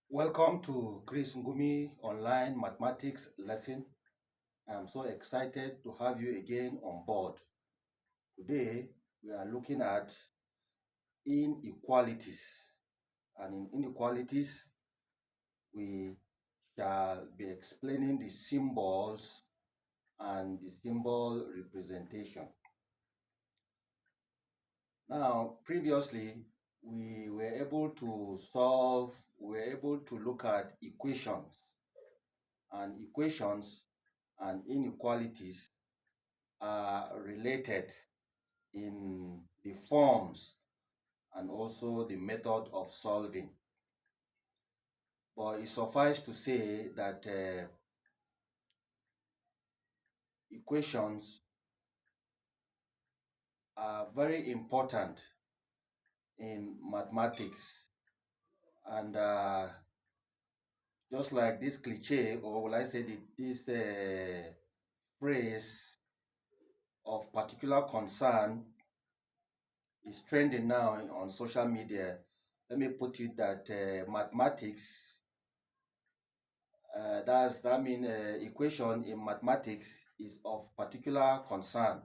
Welcome to Chris Ngumi online mathematics lesson. I'm so excited to have you again on board. Today, we are looking at inequalities. And in inequalities, we shall be explaining the symbols and the symbol representation. Now, previously, we were able to look at equations and inequalities are related in the forms and also the method of solving. But it suffices to say that equations are very important in mathematics. And just like this cliche, or will I say this phrase of particular concern is trending now on social media. Let me put it that mathematics that mean equation in mathematics is of particular concern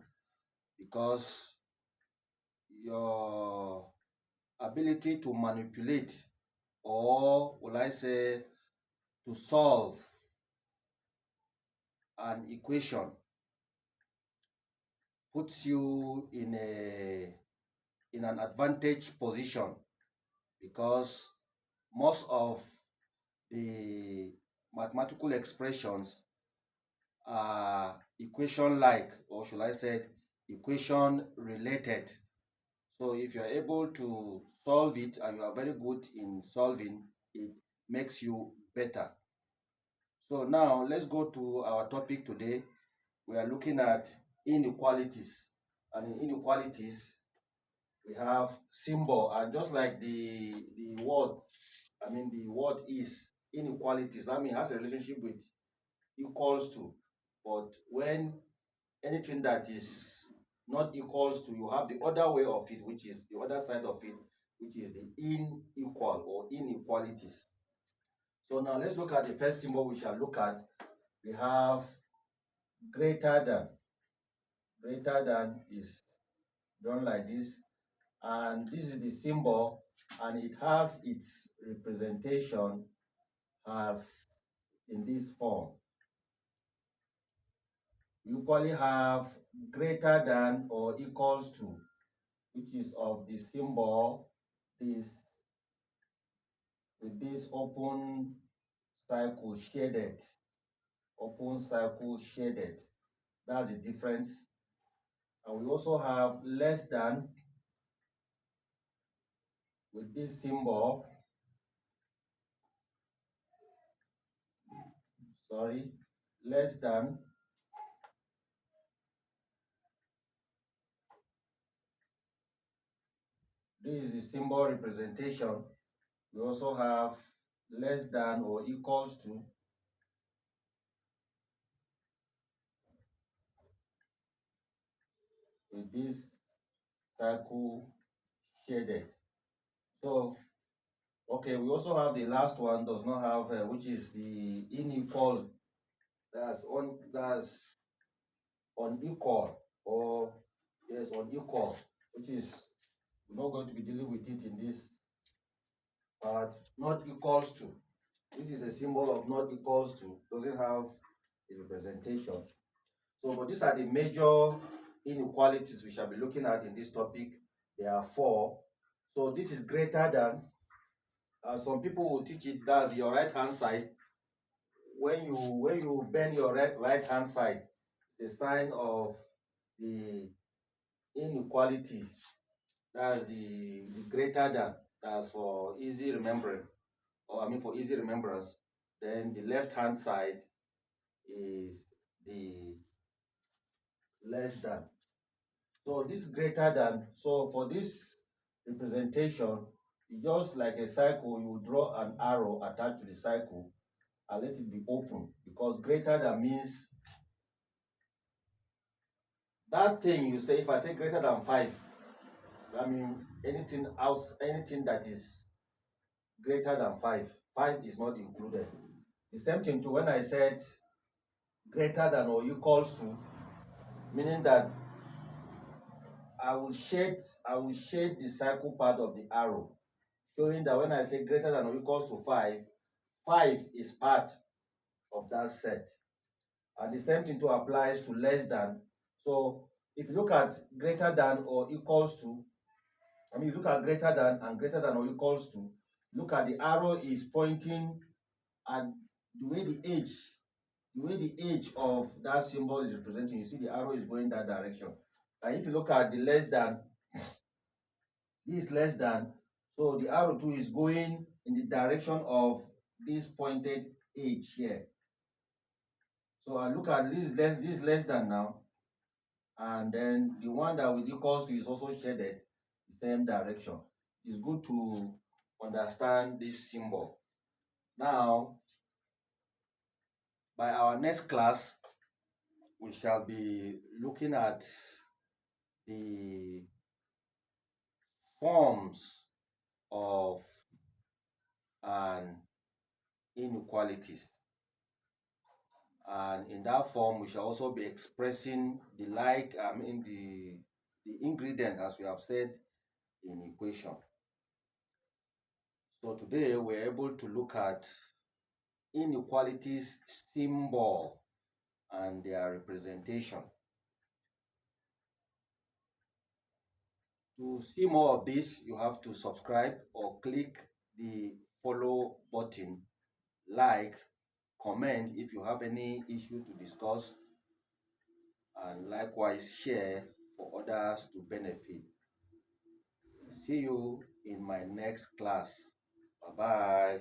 because your ability to manipulate, or will I say to solve an equation, puts you in an advantage position because most of the mathematical expressions are equation like, or should I say equation related. So if you're able to solve it and you are very good in solving, it makes you better. So now let's go to our topic today. We are looking at inequalities. And in inequalities, we have symbol. And just like the word, the word is inequalities. It has a relationship with equals to. But when anything that is not equals to, you have the other way of it, which is the other side of it, which is the unequal or inequalities. So now let's look at the first symbol we shall look at. We have greater than. Greater than is drawn like this, and this is the symbol, and it has its representation as in this form. We usually have greater than or equals to, which is of the symbol this with this open circle shaded. That's the difference. And we also have less than with this symbol, sorry, less than. This is the symbol representation. We also have less than or equals to with this circle shaded. So, okay, we also have the last one does not have, which is the unequal. That's unequal, or yes, unequal, which is we're not going to be dealing with it in this part. Not equals to. This is a symbol of not equals to. Doesn't have a representation. So, but these are the major inequalities we shall be looking at in this topic. There are four. So this is greater than. Some people will teach it that's your right hand side. When you bend your right hand side, it's a sign of the inequality. That's the greater than. That's for easy remembering, or for easy remembrance. Then the left hand side is the less than. So this greater than, so for this representation, it's just like a circle, you draw an arrow attached to the circle and let it be open, because greater than means that thing you say. If I say greater than 5, anything else, anything that is greater than 5. 5 is not included. The same thing too when I said greater than or equals to, meaning that I will shade the circle part of the arrow, showing that when I say greater than or equals to 5, 5 is part of that set. And the same thing too applies to less than. So if you look at greater than or equals to, you look at greater than and greater than or equals to, look at the arrow is pointing at the way the edge of that symbol is representing. You see the arrow is going that direction. And if you look at the less than, this less than, so the arrow too is going in the direction of this pointed edge here. So I look at this less than now, and then the one that with equals to is also shaded the same direction. It's good to understand this symbol. Now, by our next class, we shall be looking at the forms of an inequalities. And in that form, we shall also be expressing the ingredient, as we have said, in equation. So today we're able to look at inequalities symbol and their representation. To see more of this, you have to subscribe or click the follow button, like, comment if you have any issue to discuss, and likewise share for others to benefit. See you in my next class. Bye bye.